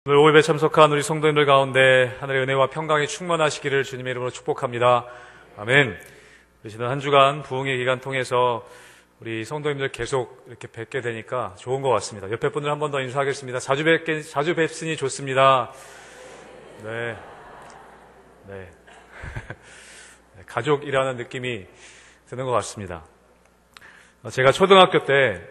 오늘 오후에 참석한 우리 성도님들 가운데 하늘의 은혜와 평강이 충만하시기를 주님의 이름으로 축복합니다. 아멘. 지난 한 주간 부흥의 기간 통해서 우리 성도님들 계속 이렇게 뵙게 되니까 좋은 것 같습니다. 옆에 분들 한 번 더 인사하겠습니다. 자주 뵙으니 좋습니다. 네. 가족이라는 느낌이 드는 것 같습니다. 제가 초등학교 때,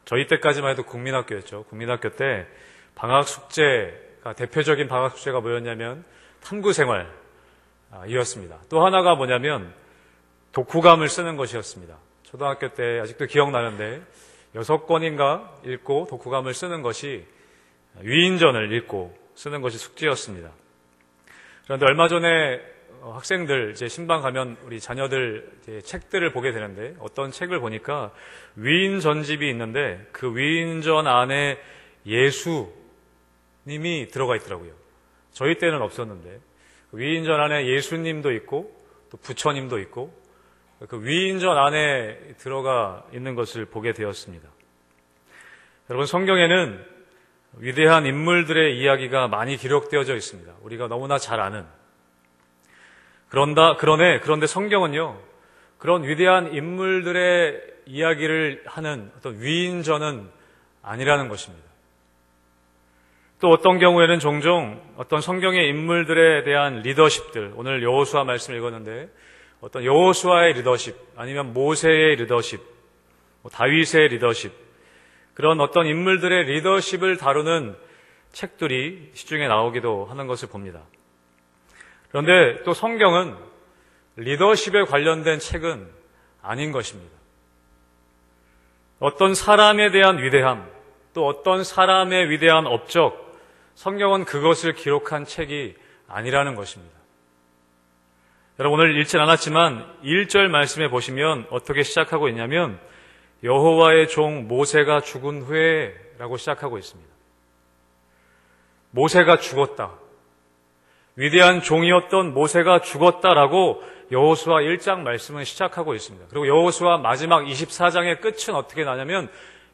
저희 때까지만 해도 국민학교였죠. 국민학교 때 방학 숙제가, 대표적인 방학 숙제가 뭐였냐면 탐구생활이었습니다. 또 하나가 뭐냐면 독후감을 쓰는 것이었습니다. 초등학교 때 아직도 기억나는데 6권인가 읽고 독후감을 쓰는 것이, 위인전을 읽고 쓰는 것이 숙제였습니다. 그런데 얼마 전에 학생들 이제 신방 가면 우리 자녀들 이제 책들을 보게 되는데, 어떤 책을 보니까 위인전집이 있는데 그 위인전 안에 예수님이 들어가 있더라고요. 저희 때는 없었는데 위인전 안에 예수님도 있고 또 부처님도 있고 그 위인전 안에 들어가 있는 것을 보게 되었습니다. 여러분, 성경에는 위대한 인물들의 이야기가 많이 기록되어져 있습니다. 우리가 너무나 잘 아는. 그런데 성경은요, 그런 위대한 인물들의 이야기를 하는 어떤 위인전은 아니라는 것입니다. 또 어떤 경우에는 종종 어떤 성경의 인물들에 대한 리더십들, 오늘 여호수아 말씀 읽었는데 어떤 여호수아의 리더십, 아니면 모세의 리더십, 다윗의 리더십, 그런 어떤 인물들의 리더십을 다루는 책들이 시중에 나오기도 하는 것을 봅니다. 그런데 또 성경은 리더십에 관련된 책은 아닌 것입니다. 어떤 사람에 대한 위대함, 또 어떤 사람의 위대한 업적, 성경은 그것을 기록한 책이 아니라는 것입니다. 여러분, 오늘 읽진 않았지만 1절 말씀에 보시면 어떻게 시작하고 있냐면 여호와의 종 모세가 죽은 후에 라고 시작하고 있습니다. 모세가 죽었다. 위대한 종이었던 모세가 죽었다라고 여호수아 1장 말씀은 시작하고 있습니다. 그리고 여호수아 마지막 24장의 끝은 어떻게 나냐면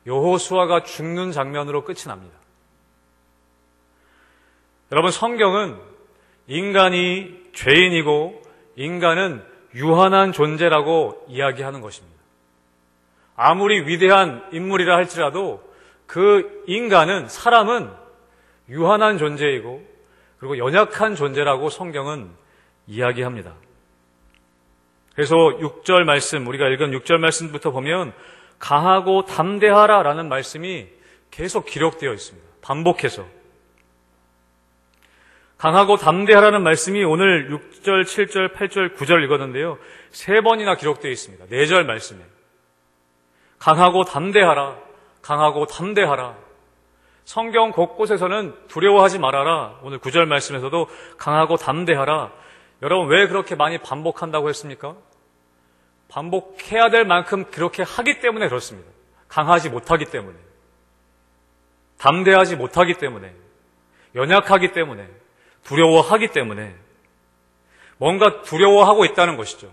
여호수아가 죽는 장면으로 끝이 납니다. 여러분, 성경은 인간이 죄인이고 인간은 유한한 존재라고 이야기하는 것입니다. 아무리 위대한 인물이라 할지라도 그 인간은, 사람은 유한한 존재이고 그리고 연약한 존재라고 성경은 이야기합니다. 그래서 6절 말씀, 우리가 읽은 6절 말씀부터 보면 강하고 담대하라라는 말씀이 계속 기록되어 있습니다. 반복해서. 강하고 담대하라는 말씀이 오늘 6절, 7절, 8절, 9절 읽었는데요. 3번이나 기록되어 있습니다. 4절 말씀에. 강하고 담대하라, 강하고 담대하라. 성경 곳곳에서는 두려워하지 말아라. 오늘 9절 말씀에서도 강하고 담대하라. 여러분, 왜 그렇게 많이 반복한다고 했습니까? 반복해야 될 만큼 그렇게 하기 때문에 그렇습니다. 강하지 못하기 때문에, 담대하지 못하기 때문에, 연약하기 때문에, 두려워하기 때문에, 뭔가 두려워하고 있다는 것이죠.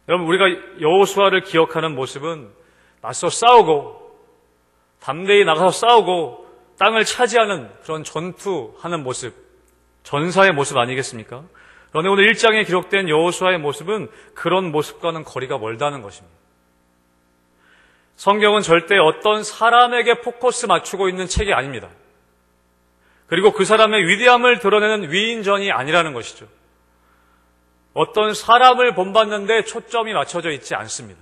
여러분, 우리가 여호수아를 기억하는 모습은 맞서 싸우고 담대히 나가서 싸우고 땅을 차지하는 그런 전투하는 모습, 전사의 모습 아니겠습니까? 그런데 오늘 1장에 기록된 여호수아의 모습은 그런 모습과는 거리가 멀다는 것입니다. 성경은 절대 어떤 사람에게 포커스 맞추고 있는 책이 아닙니다. 그리고 그 사람의 위대함을 드러내는 위인전이 아니라는 것이죠. 어떤 사람을 본받는데 초점이 맞춰져 있지 않습니다.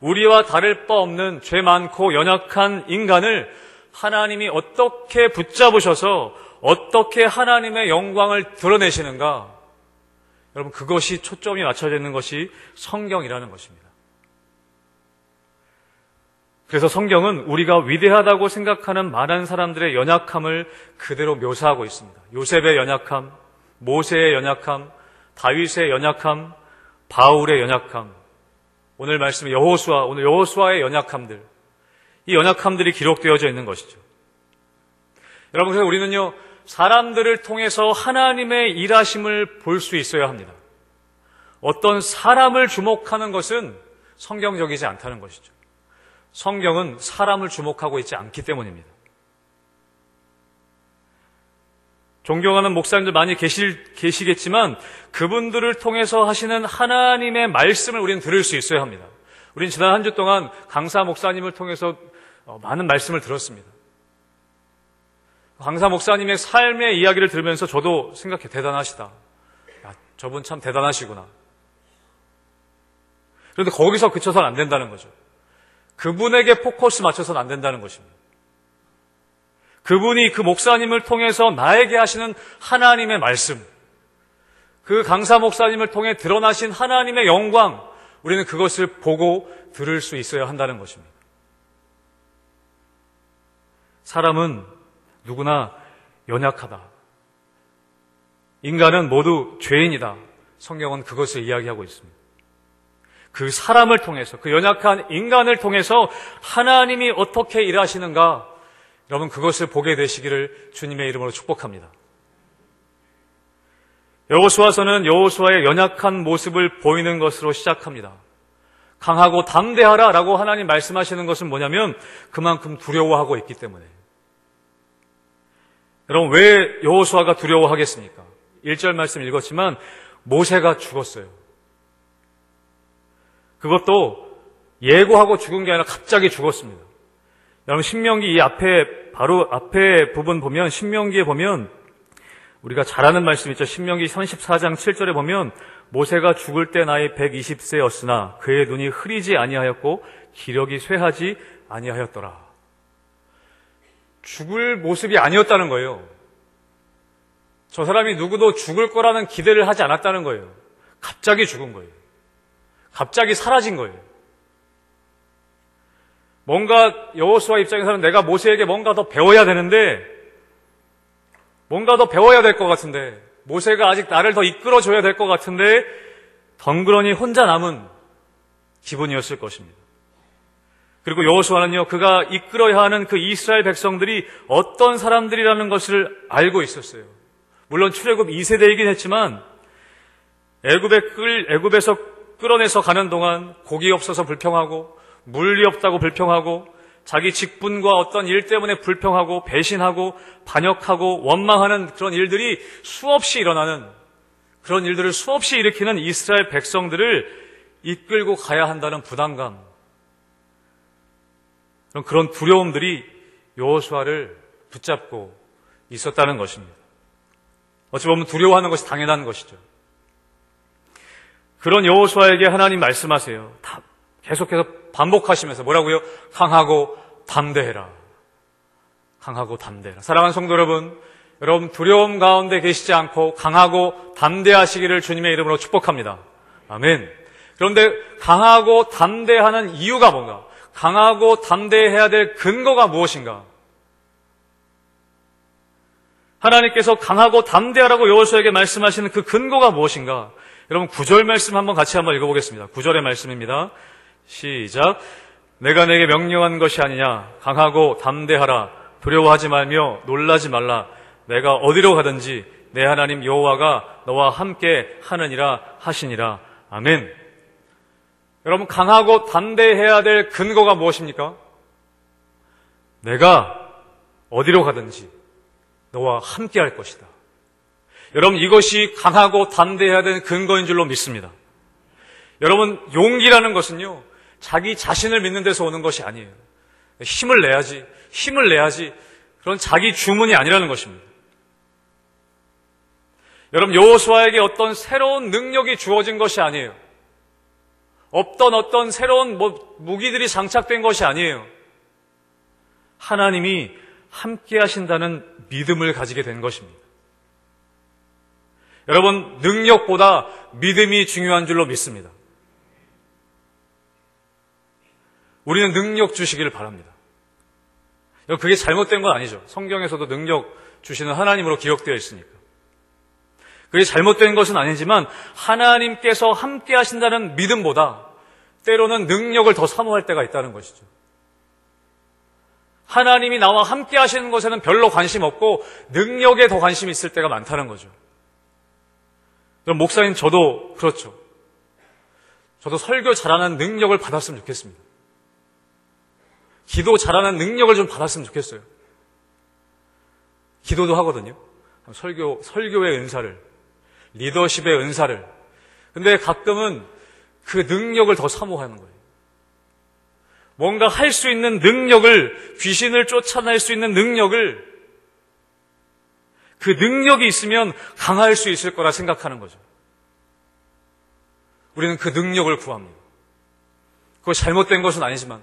우리와 다를 바 없는 죄 많고 연약한 인간을 하나님이 어떻게 붙잡으셔서 어떻게 하나님의 영광을 드러내시는가, 여러분, 그것이 초점이 맞춰져 있는 것이 성경이라는 것입니다. 그래서 성경은 우리가 위대하다고 생각하는 많은 사람들의 연약함을 그대로 묘사하고 있습니다. 요셉의 연약함, 모세의 연약함, 다윗의 연약함, 바울의 연약함, 오늘 말씀 오늘 여호수아의 연약함들, 이 연약함들이 기록되어져 있는 것이죠. 여러분, 그래서 우리는요, 사람들을 통해서 하나님의 일하심을 볼 수 있어야 합니다. 어떤 사람을 주목하는 것은 성경적이지 않다는 것이죠. 성경은 사람을 주목하고 있지 않기 때문입니다. 존경하는 목사님들 많이 계시겠지만 그분들을 통해서 하시는 하나님의 말씀을 우리는 들을 수 있어야 합니다. 우리는 지난 한 주 동안 강사 목사님을 통해서 많은 말씀을 들었습니다. 강사 목사님의 삶의 이야기를 들으면서 저도 생각해, 대단하시다. 야, 저분 참 대단하시구나. 그런데 거기서 그쳐서는 안 된다는 거죠. 그분에게 포커스 맞춰서는 안 된다는 것입니다. 그분이 그 목사님을 통해서 나에게 하시는 하나님의 말씀, 그 강사 목사님을 통해 드러나신 하나님의 영광, 우리는 그것을 보고 들을 수 있어야 한다는 것입니다. 사람은 누구나 연약하다. 인간은 모두 죄인이다. 성경은 그것을 이야기하고 있습니다. 그 사람을 통해서, 그 연약한 인간을 통해서 하나님이 어떻게 일하시는가, 여러분 그것을 보게 되시기를 주님의 이름으로 축복합니다. 여호수아서는 여호수아의 연약한 모습을 보이는 것으로 시작합니다. 강하고 담대하라 라고 하나님 말씀하시는 것은 뭐냐면 그만큼 두려워하고 있기 때문에. 여러분 왜 여호수아가 두려워하겠습니까? 1절 말씀 읽었지만 모세가 죽었어요. 그것도 예고하고 죽은 게 아니라 갑자기 죽었습니다. 여러분 신명기 이 앞에 바로 앞에 부분 보면 신명기에 보면 우리가 잘 아는 말씀 있죠. 신명기 34장 7절에 보면 모세가 죽을 때 나이 120세였으나 그의 눈이 흐리지 아니하였고 기력이 쇠하지 아니하였더라. 죽을 모습이 아니었다는 거예요. 저 사람이 누구도 죽을 거라는 기대를 하지 않았다는 거예요. 갑자기 죽은 거예요. 갑자기 사라진 거예요. 뭔가 여호수아 입장에서는 내가 모세에게 뭔가 더 배워야 되는데, 뭔가 더 배워야 될 것 같은데, 모세가 아직 나를 더 이끌어줘야 될 것 같은데 덩그러니 혼자 남은 기분이었을 것입니다. 그리고 여호수아는요, 그가 이끌어야 하는 그 이스라엘 백성들이 어떤 사람들이라는 것을 알고 있었어요. 물론 출애굽 2세대이긴 했지만 애굽에서 끌어내서 가는 동안 고기 없어서 불평하고 물이 없다고 불평하고 자기 직분과 어떤 일 때문에 불평하고 배신하고 반역하고 원망하는 그런 일들이 수없이 일어나는, 그런 일들을 수없이 일으키는 이스라엘 백성들을 이끌고 가야 한다는 부담감, 그런 두려움들이 여호수아를 붙잡고 있었다는 것입니다. 어찌 보면 두려워하는 것이 당연한 것이죠. 그런 여호수아에게 하나님 말씀하세요. 계속해서 반복하시면서 뭐라고요? 강하고 담대해라. 강하고 담대해라. 사랑하는 성도 여러분, 여러분 두려움 가운데 계시지 않고 강하고 담대하시기를 주님의 이름으로 축복합니다. 아멘. 그런데 강하고 담대하는 이유가 뭔가? 강하고 담대해야 될 근거가 무엇인가? 하나님께서 강하고 담대하라고 여호수아에게 말씀하시는 그 근거가 무엇인가? 여러분 9절 말씀 한번 같이 한번 읽어보겠습니다. 9절의 말씀입니다. 시작. 내가 내게 명령한 것이 아니냐. 강하고 담대하라. 두려워하지 말며 놀라지 말라. 내가 어디로 가든지 내 하나님 여호와가 너와 함께 하느니라 하시니라. 아멘. 여러분 강하고 담대해야 될 근거가 무엇입니까? 내가 어디로 가든지 너와 함께 할 것이다. 여러분 이것이 강하고 담대해야 되는 근거인 줄로 믿습니다. 여러분 용기라는 것은요, 자기 자신을 믿는 데서 오는 것이 아니에요. 힘을 내야지 그런 자기 주문이 아니라는 것입니다. 여러분 여호수아에게 어떤 새로운 능력이 주어진 것이 아니에요. 어떤 새로운 무기들이 장착된 것이 아니에요. 하나님이 함께 하신다는 믿음을 가지게 된 것입니다. 여러분 능력보다 믿음이 중요한 줄로 믿습니다. 우리는 능력 주시기를 바랍니다. 그게 잘못된 건 아니죠. 성경에서도 능력 주시는 하나님으로 기록되어 있으니까. 그게 잘못된 것은 아니지만 하나님께서 함께 하신다는 믿음보다 때로는 능력을 더 사모할 때가 있다는 것이죠. 하나님이 나와 함께 하시는 것에는 별로 관심 없고 능력에 더 관심이 있을 때가 많다는 거죠. 그럼 목사님 저도 그렇죠. 저도 설교 잘하는 능력을 받았으면 좋겠습니다. 기도 잘하는 능력을 좀 받았으면 좋겠어요. 기도도 하거든요. 설교의 은사를, 리더십의 은사를. 근데 가끔은 그 능력을 더 사모하는 거예요. 뭔가 할 수 있는 능력을, 귀신을 쫓아낼 수 있는 능력을, 그 능력이 있으면 강할 수 있을 거라 생각하는 거죠. 우리는 그 능력을 구합니다. 그거 잘못된 것은 아니지만,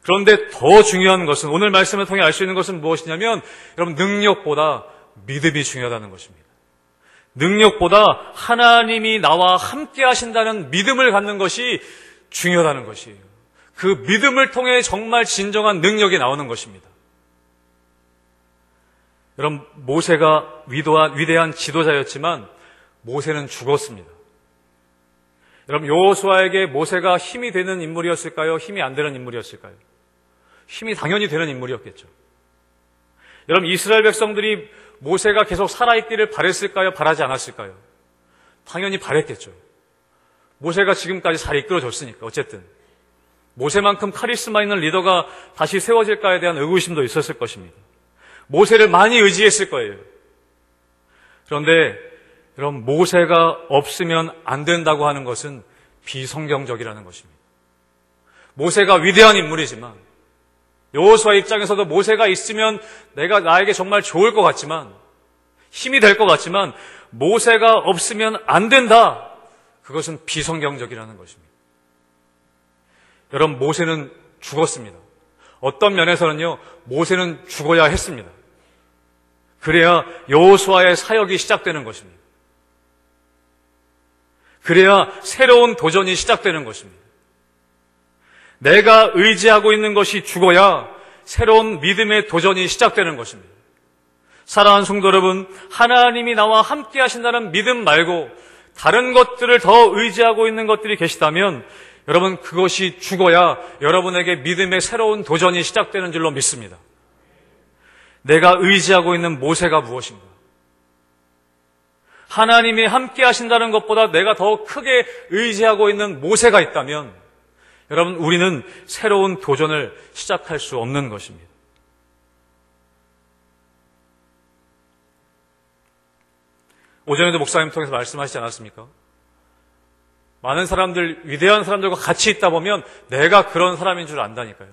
그런데 더 중요한 것은, 오늘 말씀을 통해 알 수 있는 것은 무엇이냐면, 여러분, 능력보다 믿음이 중요하다는 것입니다. 능력보다 하나님이 나와 함께 하신다는 믿음을 갖는 것이 중요하다는 것이에요. 그 믿음을 통해 정말 진정한 능력이 나오는 것입니다. 여러분, 모세가 위대한 지도자였지만 모세는 죽었습니다. 여러분, 여호수아에게 모세가 힘이 되는 인물이었을까요? 힘이 안 되는 인물이었을까요? 힘이 당연히 되는 인물이었겠죠. 여러분, 이스라엘 백성들이 모세가 계속 살아있기를 바랬을까요? 바라지 않았을까요? 당연히 바랬겠죠. 모세가 지금까지 잘 이끌어줬으니까. 어쨌든 모세만큼 카리스마 있는 리더가 다시 세워질까에 대한 의구심도 있었을 것입니다. 모세를 많이 의지했을 거예요. 그런데 여러분, 모세가 없으면 안 된다고 하는 것은 비성경적이라는 것입니다. 모세가 위대한 인물이지만, 여호수아 입장에서도 모세가 있으면 나에게 정말 좋을 것 같지만, 힘이 될 것 같지만, 모세가 없으면 안 된다. 그것은 비성경적이라는 것입니다. 여러분, 모세는 죽었습니다. 어떤 면에서는요, 모세는 죽어야 했습니다. 그래야 여호수아의 사역이 시작되는 것입니다. 그래야 새로운 도전이 시작되는 것입니다. 내가 의지하고 있는 것이 죽어야 새로운 믿음의 도전이 시작되는 것입니다. 사랑하는 성도 여러분, 하나님이 나와 함께 하신다는 믿음 말고 다른 것들을 더 의지하고 있는 것들이 계시다면 여러분, 그것이 죽어야 여러분에게 믿음의 새로운 도전이 시작되는 줄로 믿습니다. 내가 의지하고 있는 모세가 무엇인가? 하나님이 함께 하신다는 것보다 내가 더 크게 의지하고 있는 모세가 있다면 여러분, 우리는 새로운 도전을 시작할 수 없는 것입니다. 오전에도 목사님 통해서 말씀하시지 않았습니까? 많은 사람들, 위대한 사람들과 같이 있다 보면 내가 그런 사람인 줄 안다니까요.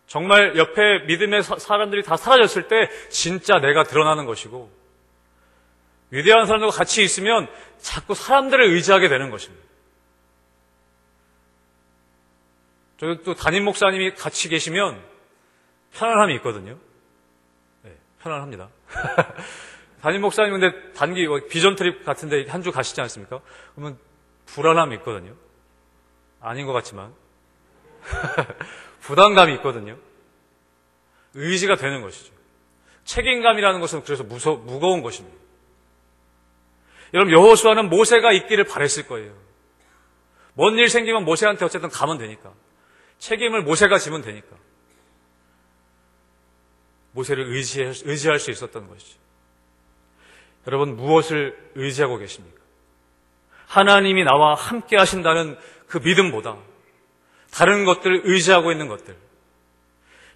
정말 옆에 믿음의 사람들이 다 사라졌을 때 진짜 내가 드러나는 것이고, 위대한 사람들과 같이 있으면 자꾸 사람들을 의지하게 되는 것입니다. 저희 또 담임 목사님이 같이 계시면 편안함이 있거든요. 네, 편안합니다. 담임 목사님 근데 단기 비전 트립 같은데 한 주 가시지 않습니까? 그러면 불안함이 있거든요. 아닌 것 같지만 부담감이 있거든요. 의지가 되는 것이죠. 책임감이라는 것은 그래서 무거운 것입니다. 여러분, 여호수아는 모세가 있기를 바랬을 거예요. 뭔 일 생기면 모세한테 어쨌든 가면 되니까. 책임을 모세가 지면 되니까. 모세를 의지할 수 있었던 것이죠. 여러분, 무엇을 의지하고 계십니까? 하나님이 나와 함께 하신다는 그 믿음보다 다른 것들을 의지하고 있는 것들.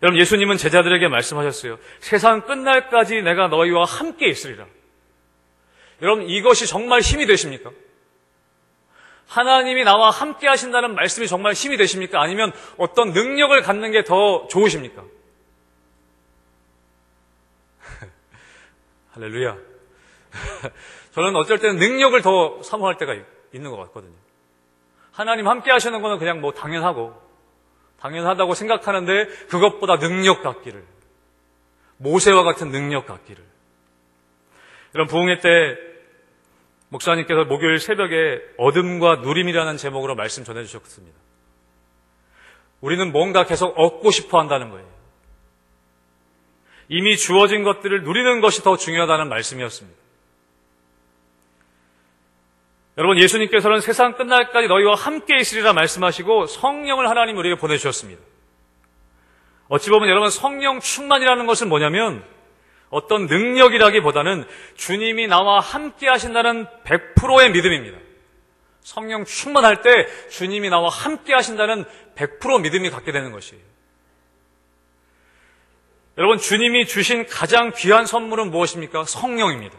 여러분, 예수님은 제자들에게 말씀하셨어요. 세상 끝날까지 내가 너희와 함께 있으리라. 여러분, 이것이 정말 힘이 되십니까? 하나님이 나와 함께 하신다는 말씀이 정말 힘이 되십니까? 아니면 어떤 능력을 갖는 게 더 좋으십니까? 할렐루야. 저는 어쩔 때는 능력을 더 사모할 때가 있는 것 같거든요. 하나님 함께 하시는 거는 그냥 뭐 당연하다고 생각하는데 그것보다 능력 갖기를, 모세와 같은 능력 갖기를. 이런 부흥회 때 목사님께서 목요일 새벽에 어둠과 누림이라는 제목으로 말씀 전해주셨습니다. 우리는 뭔가 계속 얻고 싶어 한다는 거예요. 이미 주어진 것들을 누리는 것이 더 중요하다는 말씀이었습니다. 여러분, 예수님께서는 세상 끝날까지 너희와 함께 있으리라 말씀하시고 성령을 하나님 우리에게 보내주셨습니다. 어찌 보면 여러분, 성령 충만이라는 것은 뭐냐면 어떤 능력이라기보다는 주님이 나와 함께 하신다는 100%의 믿음입니다. 성령 충만할 때 주님이 나와 함께 하신다는 100% 믿음이 갖게 되는 것이에요. 여러분, 주님이 주신 가장 귀한 선물은 무엇입니까? 성령입니다.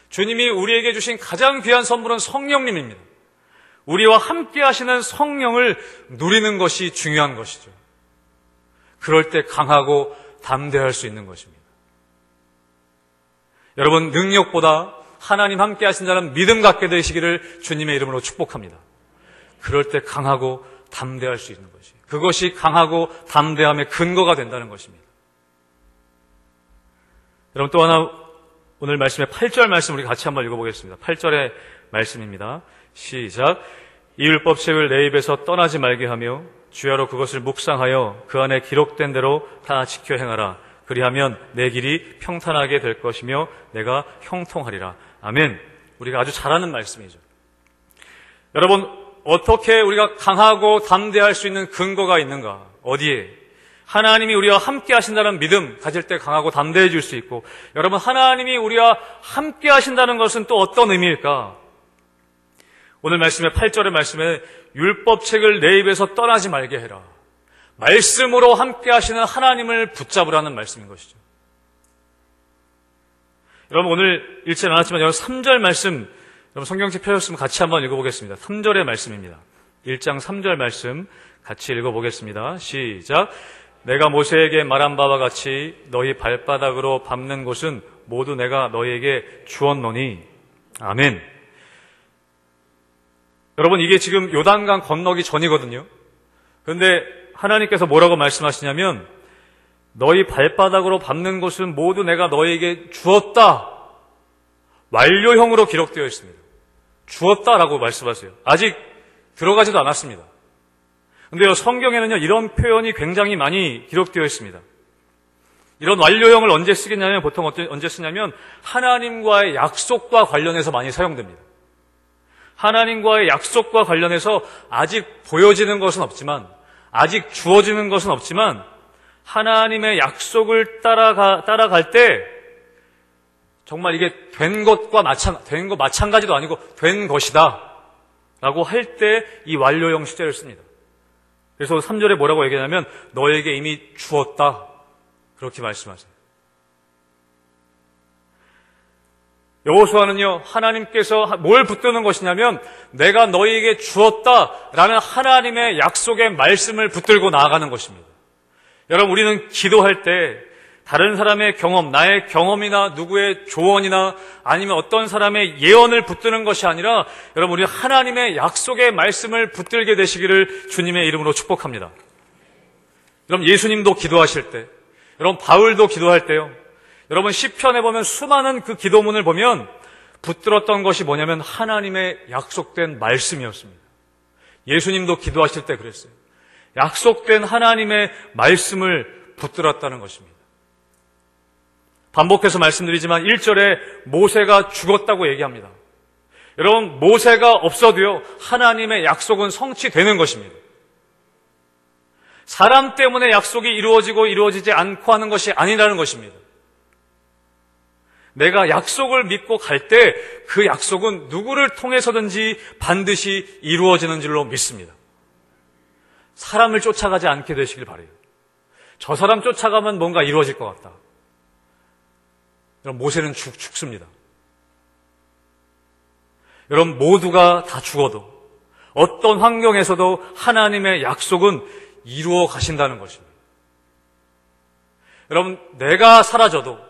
주님이 우리에게 주신 가장 귀한 선물은 성령님입니다. 우리와 함께 하시는 성령을 누리는 것이 중요한 것이죠. 그럴 때 강하고 담대할 수 있는 것입니다. 여러분, 능력보다 하나님 함께 하신다는 믿음 갖게 되시기를 주님의 이름으로 축복합니다. 그럴 때 강하고 담대할 수 있는 것이, 그것이 강하고 담대함의 근거가 된다는 것입니다. 여러분, 또 하나 오늘 말씀의 8절 말씀 우리 같이 한번 읽어보겠습니다. 8절의 말씀입니다. 시작. 이 율법책을 내 입에서 떠나지 말게 하며 주야로 그것을 묵상하여 그 안에 기록된 대로 다 지켜 행하라. 그리하면 내 길이 평탄하게 될 것이며 내가 형통하리라. 아멘. 우리가 아주 잘 아는 말씀이죠. 여러분, 어떻게 우리가 강하고 담대할 수 있는 근거가 있는가? 어디에? 하나님이 우리와 함께 하신다는 믿음 가질 때 강하고 담대해질 수 있고, 여러분, 하나님이 우리와 함께 하신다는 것은 또 어떤 의미일까? 오늘 말씀의 8절의 말씀에 율법책을 내 입에서 떠나지 말게 해라. 말씀으로 함께 하시는 하나님을 붙잡으라는 말씀인 것이죠. 여러분, 오늘 읽지 않았지만 여러분 3절 말씀, 여러분 성경책 펴셨으면 같이 한번 읽어보겠습니다. 3절의 말씀입니다. 1장 3절 말씀 같이 읽어보겠습니다. 시작. 내가 모세에게 말한 바와 같이 너희 발바닥으로 밟는 곳은 모두 내가 너희에게 주었노니. 아멘. 여러분, 이게 지금 요단강 건너기 전이거든요. 그런데 하나님께서 뭐라고 말씀하시냐면 너희 발바닥으로 밟는 곳은 모두 내가 너희에게 주었다. 완료형으로 기록되어 있습니다. 주었다라고 말씀하세요. 아직 들어가지도 않았습니다. 그런데 성경에는요, 이런 표현이 굉장히 많이 기록되어 있습니다. 이런 완료형을 언제 쓰겠냐면, 보통 언제 쓰냐면 하나님과의 약속과 관련해서 많이 사용됩니다. 하나님과의 약속과 관련해서 아직 보여지는 것은 없지만, 아직 주어지는 것은 없지만 하나님의 약속을 따라갈 때 정말 이게 된 것 마찬가지도 아니고 된 것이다 라고 할 때 이 완료형 시제를 씁니다. 그래서 3절에 뭐라고 얘기하냐면 너에게 이미 주었다, 그렇게 말씀하세요. 여호수아는요, 하나님께서 뭘 붙드는 것이냐면 내가 너희에게 주었다라는 하나님의 약속의 말씀을 붙들고 나아가는 것입니다. 여러분, 우리는 기도할 때 다른 사람의 경험, 나의 경험이나 누구의 조언이나 아니면 어떤 사람의 예언을 붙드는 것이 아니라 여러분, 우리 하나님의 약속의 말씀을 붙들게 되시기를 주님의 이름으로 축복합니다. 여러분, 예수님도 기도하실 때, 여러분 바울도 기도할 때요, 여러분 시편에 보면 수많은 그 기도문을 보면 붙들었던 것이 뭐냐면 하나님의 약속된 말씀이었습니다. 예수님도 기도하실 때 그랬어요. 약속된 하나님의 말씀을 붙들었다는 것입니다. 반복해서 말씀드리지만 1절에 모세가 죽었다고 얘기합니다. 여러분, 모세가 없어도요, 하나님의 약속은 성취되는 것입니다. 사람 때문에 약속이 이루어지고 이루어지지 않고 하는 것이 아니라는 것입니다. 내가 약속을 믿고 갈 때 그 약속은 누구를 통해서든지 반드시 이루어지는 줄로 믿습니다. 사람을 쫓아가지 않게 되시길 바라요. 저 사람 쫓아가면 뭔가 이루어질 것 같다. 여러분, 모세는 죽습니다. 여러분, 모두가 다 죽어도 어떤 환경에서도 하나님의 약속은 이루어 가신다는 것입니다. 여러분, 내가 사라져도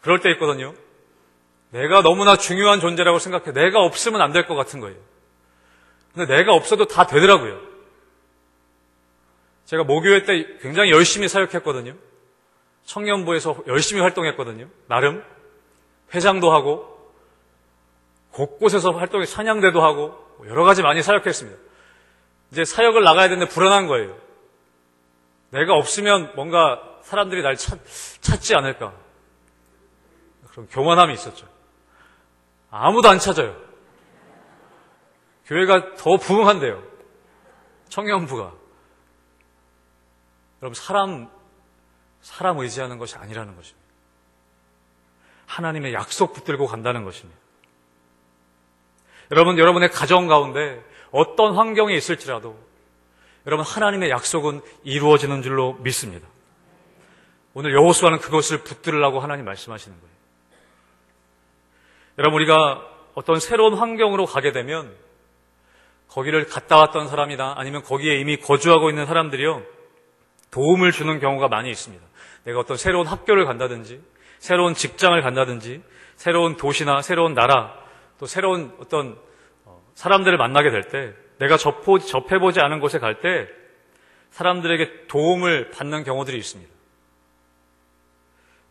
그럴 때 있거든요. 내가 너무나 중요한 존재라고 생각해. 내가 없으면 안 될 것 같은 거예요. 근데 내가 없어도 다 되더라고요. 제가 모교회 때 굉장히 열심히 사역했거든요. 청년부에서 열심히 활동했거든요. 나름 회장도 하고 곳곳에서 활동해 찬양대도 하고 여러 가지 많이 사역했습니다. 이제 사역을 나가야 되는데 불안한 거예요. 내가 없으면 뭔가 사람들이 날 찾지 않을까, 그런 교만함이 있었죠. 아무도 안 찾아요. 교회가 더 부흥한대요. 청년부가. 여러분, 사람 의지하는 것이 아니라는 것입니다. 하나님의 약속 붙들고 간다는 것입니다. 여러분, 여러분의 가정 가운데 어떤 환경이 있을지라도 여러분, 하나님의 약속은 이루어지는 줄로 믿습니다. 오늘 여호수아는 그것을 붙들으라고 하나님 말씀하시는 거예요. 여러분, 우리가 어떤 새로운 환경으로 가게 되면 거기를 갔다 왔던 사람이나 아니면 거기에 이미 거주하고 있는 사람들이요, 도움을 주는 경우가 많이 있습니다. 내가 어떤 새로운 학교를 간다든지, 새로운 직장을 간다든지, 새로운 도시나 새로운 나라, 또 새로운 어떤 사람들을 만나게 될 때, 내가 접해보지 않은 곳에 갈 때 사람들에게 도움을 받는 경우들이 있습니다.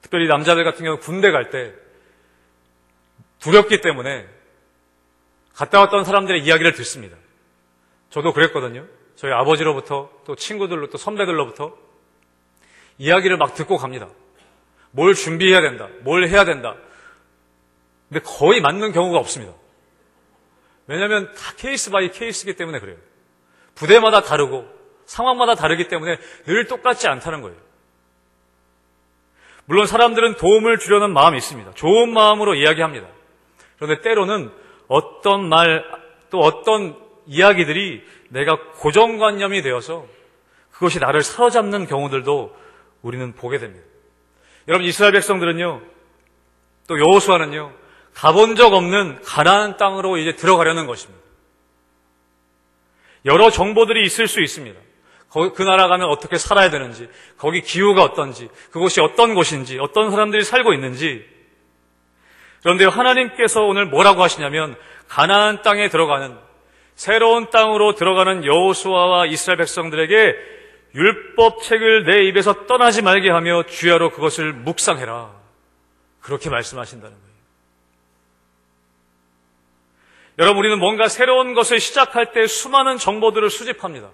특별히 남자들 같은 경우 군대 갈 때 두렵기 때문에 갔다 왔던 사람들의 이야기를 듣습니다. 저도 그랬거든요. 저희 아버지로부터 또 친구들로 또 선배들로부터 이야기를 막 듣고 갑니다. 뭘 준비해야 된다, 뭘 해야 된다. 근데 거의 맞는 경우가 없습니다. 왜냐하면 다 케이스 바이 케이스이기 때문에 그래요. 부대마다 다르고 상황마다 다르기 때문에 늘 똑같지 않다는 거예요. 물론 사람들은 도움을 주려는 마음이 있습니다. 좋은 마음으로 이야기합니다. 그런데 때로는 어떤 말, 또 어떤 이야기들이 내가 고정관념이 되어서 그것이 나를 사로잡는 경우들도 우리는 보게 됩니다. 여러분, 이스라엘 백성들은요, 또 여호수아는요, 가본 적 없는 가나안 땅으로 이제 들어가려는 것입니다. 여러 정보들이 있을 수 있습니다. 그 나라 가면 어떻게 살아야 되는지, 거기 기후가 어떤지, 그곳이 어떤 곳인지, 어떤 사람들이 살고 있는지. 그런데 하나님께서 오늘 뭐라고 하시냐면, 가나안 땅에 들어가는, 새로운 땅으로 들어가는 여호수아와 이스라엘 백성들에게 율법책을 내 입에서 떠나지 말게 하며 주야로 그것을 묵상해라. 그렇게 말씀하신다는 거예요. 여러분, 우리는 뭔가 새로운 것을 시작할 때 수많은 정보들을 수집합니다.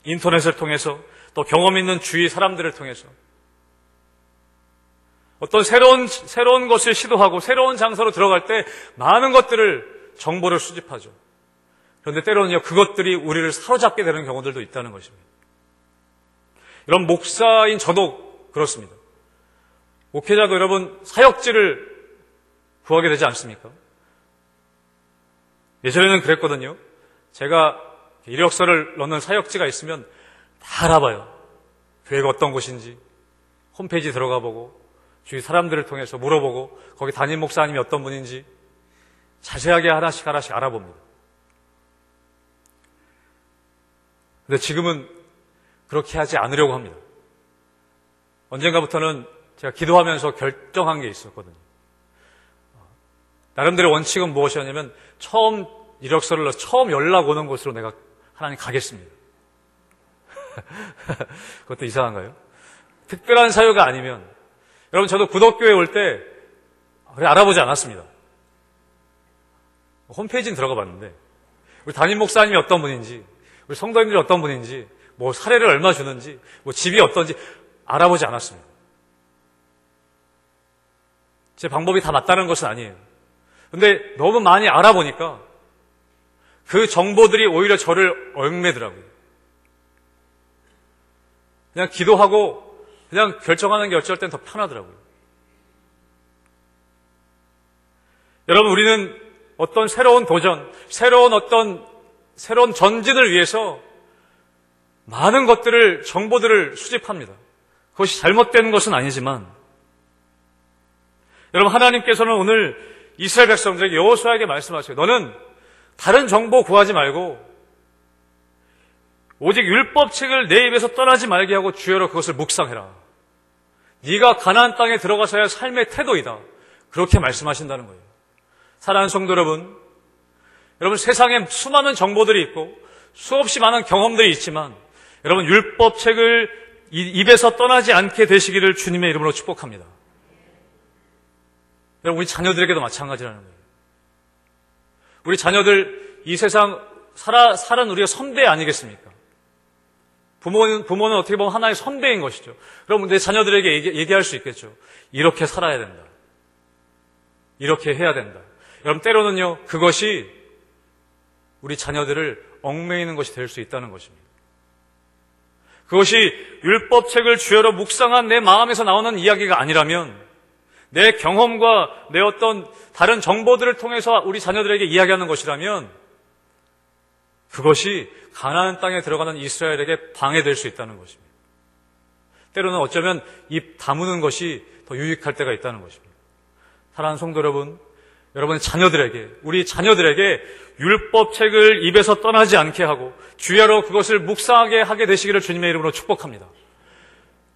인터넷을 통해서, 또 경험 있는 주위 사람들을 통해서 어떤 새로운 것을 시도하고 새로운 장소로 들어갈 때 많은 것들을, 정보를 수집하죠. 그런데 때로는요, 그것들이 우리를 사로잡게 되는 경우들도 있다는 것입니다. 여러분, 목사인 저도 그렇습니다. 목회자도 여러분 사역지를 구하게 되지 않습니까? 예전에는 그랬거든요. 제가 이력서를 넣는 사역지가 있으면 다 알아봐요. 교회가 어떤 곳인지 홈페이지 들어가 보고 주위 사람들을 통해서 물어보고 거기 담임 목사님이 어떤 분인지 자세하게 하나씩 알아봅니다. 근데 지금은 그렇게 하지 않으려고 합니다. 언젠가부터는 제가 기도하면서 결정한 게 있었거든요. 나름대로 원칙은 무엇이었냐면 처음 이력서를 넣어서 처음 연락 오는 곳으로 내가 하나님 가겠습니다. 그것도 이상한가요? 특별한 사유가 아니면, 여러분, 저도 구독교회 올 때 그래 알아보지 않았습니다. 홈페이지는 들어가 봤는데 우리 담임 목사님이 어떤 분인지, 우리 성도님들이 어떤 분인지, 뭐 사례를 얼마 주는지, 뭐 집이 어떤지 알아보지 않았습니다. 제 방법이 다 맞다는 것은 아니에요. 근데 너무 많이 알아보니까 그 정보들이 오히려 저를 얽매더라고요. 그냥 기도하고 그냥 결정하는 게 어쩔 땐 더 편하더라고요. 여러분, 우리는 어떤 새로운 도전, 새로운 전진을 위해서 많은 것들을, 정보들을 수집합니다. 그것이 잘못된 것은 아니지만, 여러분, 하나님께서는 오늘 이스라엘 백성들에게, 여호수아에게 말씀하세요. 너는 다른 정보 구하지 말고 오직 율법책을 내 입에서 떠나지 말게 하고 주여로 그것을 묵상해라. 네가 가나안 땅에 들어가서야 삶의 태도이다. 그렇게 말씀하신다는 거예요. 사랑하는 성도 여러분, 세상에 수많은 정보들이 있고 수없이 많은 경험들이 있지만 여러분, 율법책을 입에서 떠나지 않게 되시기를 주님의 이름으로 축복합니다. 여러분, 우리 자녀들에게도 마찬가지라는 거예요. 우리 자녀들, 이 세상 살은 우리가 선배 아니겠습니까? 부모는 어떻게 보면 하나의 선배인 것이죠. 그럼 내 자녀들에게 얘기할 수 있겠죠. 이렇게 살아야 된다. 이렇게 해야 된다. 여러분, 때로는요, 그것이 우리 자녀들을 얽매이는 것이 될 수 있다는 것입니다. 그것이 율법책을 주여로 묵상한 내 마음에서 나오는 이야기가 아니라면 내 경험과 내 어떤 다른 정보들을 통해서 우리 자녀들에게 이야기하는 것이라면 그것이 가나안 땅에 들어가는 이스라엘에게 방해될 수 있다는 것입니다. 때로는 어쩌면 입 다무는 것이 더 유익할 때가 있다는 것입니다. 사랑하는 성도 여러분, 여러분의 자녀들에게, 우리 자녀들에게 율법책을 입에서 떠나지 않게 하고 주야로 그것을 묵상하게 하게 되시기를 주님의 이름으로 축복합니다.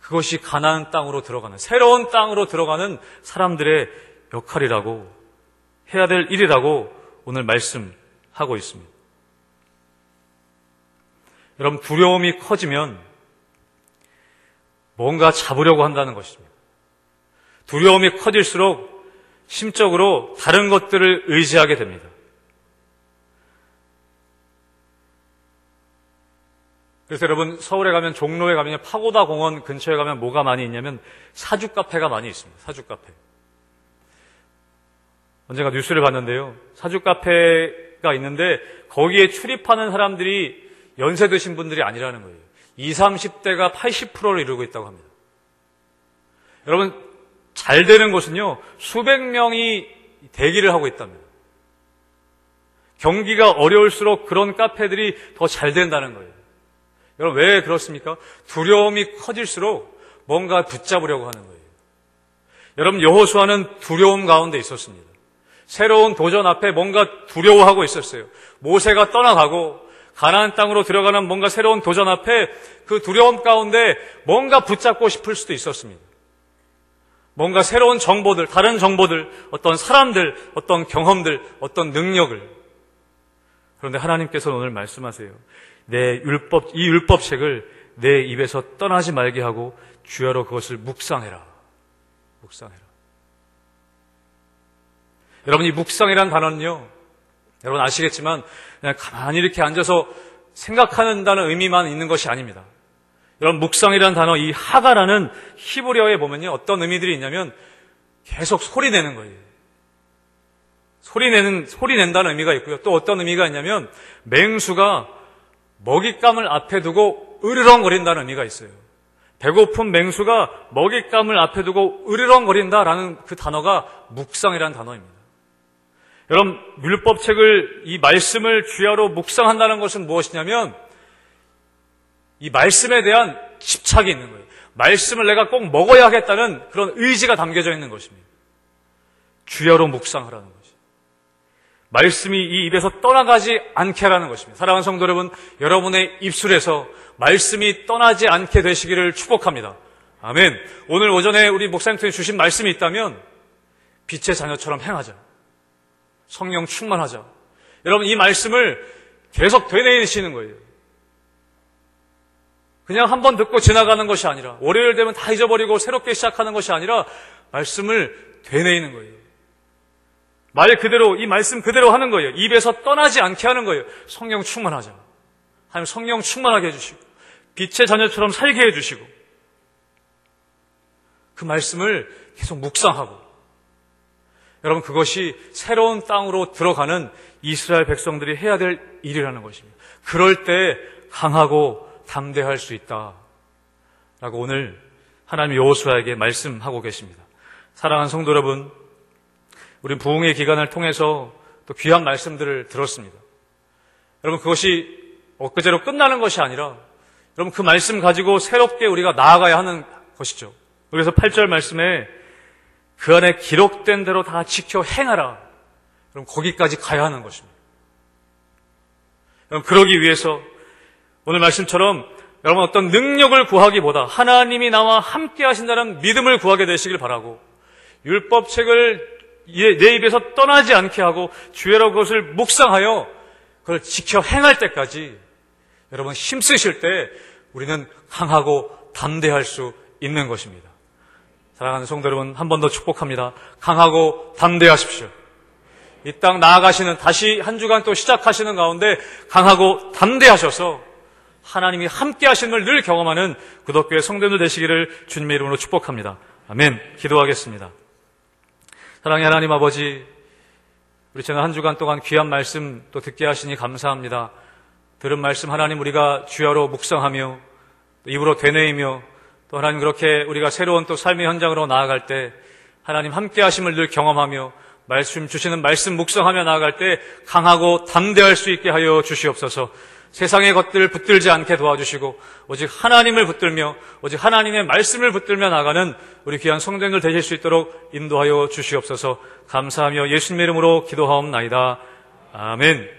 그것이 가나안 땅으로 들어가는, 새로운 땅으로 들어가는 사람들의 역할이라고, 해야 될 일이라고 오늘 말씀하고 있습니다. 여러분, 두려움이 커지면 뭔가 잡으려고 한다는 것입니다. 두려움이 커질수록 심적으로 다른 것들을 의지하게 됩니다. 그래서 여러분, 서울에 가면, 종로에 가면, 파고다 공원 근처에 가면 뭐가 많이 있냐면 사주 카페가 많이 있습니다. 사주 카페. 언젠가 뉴스를 봤는데요. 사주 카페가 있는데 거기에 출입하는 사람들이 연세 드신 분들이 아니라는 거예요. 20, 30대가 80%를 이루고 있다고 합니다. 여러분, 잘 되는 곳은요, 수백 명이 대기를 하고 있답니다. 경기가 어려울수록 그런 카페들이 더 잘 된다는 거예요. 여러분, 왜 그렇습니까? 두려움이 커질수록 뭔가 붙잡으려고 하는 거예요. 여러분, 여호수아는 두려움 가운데 있었습니다. 새로운 도전 앞에 뭔가 두려워하고 있었어요. 모세가 떠나가고 가나안 땅으로 들어가는 뭔가 새로운 도전 앞에 그 두려움 가운데 뭔가 붙잡고 싶을 수도 있었습니다. 뭔가 새로운 정보들, 다른 정보들, 어떤 사람들, 어떤 경험들, 어떤 능력을. 그런데 하나님께서는 오늘 말씀하세요. 이 율법책을 내 입에서 떠나지 말게 하고 주야로 그것을 묵상해라. 묵상해라. 여러분, 이 묵상이라는 단어는요, 여러분 아시겠지만 그냥 가만히 이렇게 앉아서 생각한다는 의미만 있는 것이 아닙니다. 여러분, 묵상이라는 단어, 이 하가라는 히브리어에 보면요, 어떤 의미들이 있냐면 계속 소리 내는 거예요. 소리 낸다는 의미가 있고요. 또 어떤 의미가 있냐면 맹수가 먹잇감을 앞에 두고 으르렁거린다는 의미가 있어요. 배고픈 맹수가 먹잇감을 앞에 두고 으르렁거린다라는 그 단어가 묵상이라는 단어입니다. 여러분, 율법책을, 이 말씀을 주야로 묵상한다는 것은 무엇이냐면 이 말씀에 대한 집착이 있는 거예요. 말씀을 내가 꼭 먹어야 하겠다는 그런 의지가 담겨져 있는 것입니다. 주야로 묵상하라는 것이. 말씀이 이 입에서 떠나가지 않게 하라는 것입니다. 사랑하는 성도 여러분, 여러분의 입술에서 말씀이 떠나지 않게 되시기를 축복합니다. 아멘. 오늘 오전에 우리 목사님께서 주신 말씀이 있다면 빛의 자녀처럼 행하자. 성령 충만하자. 여러분, 이 말씀을 계속 되뇌이시는 거예요. 그냥 한번 듣고 지나가는 것이 아니라, 월요일 되면 다 잊어버리고 새롭게 시작하는 것이 아니라 말씀을 되뇌이는 거예요. 말 그대로, 이 말씀 그대로 하는 거예요. 입에서 떠나지 않게 하는 거예요. 성령 충만하자. 하나님 성령 충만하게 해주시고 빛의 자녀처럼 살게 해주시고 그 말씀을 계속 묵상하고, 여러분, 그것이 새로운 땅으로 들어가는 이스라엘 백성들이 해야 될 일이라는 것입니다. 그럴 때 강하고 담대할 수 있다 라고 오늘 하나님 여호수아에게 말씀하고 계십니다. 사랑하는 성도 여러분, 우리 부흥의 기간을 통해서 또 귀한 말씀들을 들었습니다. 여러분, 그것이 엊그제로 끝나는 것이 아니라 여러분, 그 말씀 가지고 새롭게 우리가 나아가야 하는 것이죠. 그래서 8절 말씀에 그 안에 기록된 대로 다 지켜 행하라. 그럼 거기까지 가야 하는 것입니다. 여러분, 그러기 위해서 오늘 말씀처럼 여러분 어떤 능력을 구하기보다 하나님이 나와 함께 하신다는 믿음을 구하게 되시길 바라고, 율법책을 내 입에서 떠나지 않게 하고 주야로 그것을 묵상하여 그걸 지켜 행할 때까지 여러분 힘쓰실 때 우리는 강하고 담대할 수 있는 것입니다. 사랑하는 성도 여러분, 한 번 더 축복합니다. 강하고 담대하십시오. 이 땅 나아가시는, 다시 한 주간 또 시작하시는 가운데 강하고 담대하셔서 하나님이 함께 하심을 늘 경험하는 구독교회 성도들 되시기를 주님의 이름으로 축복합니다. 아멘. 기도하겠습니다. 사랑의 하나님 아버지, 우리 지난 한 주간 동안 귀한 말씀 또 듣게 하시니 감사합니다. 들은 말씀 하나님 우리가 주야로 묵상하며 또 입으로 되뇌이며 또 하나님 그렇게 우리가 새로운 또 삶의 현장으로 나아갈 때 하나님 함께 하심을 늘 경험하며 말씀 주시는 말씀 묵상하며 나아갈 때 강하고 담대할 수 있게 하여 주시옵소서. 세상의 것들 붙들지 않게 도와주시고 오직 하나님을 붙들며 오직 하나님의 말씀을 붙들며 나가는 우리 귀한 성도님들 되실 수 있도록 인도하여 주시옵소서. 감사하며 예수님의 이름으로 기도하옵나이다. 아멘.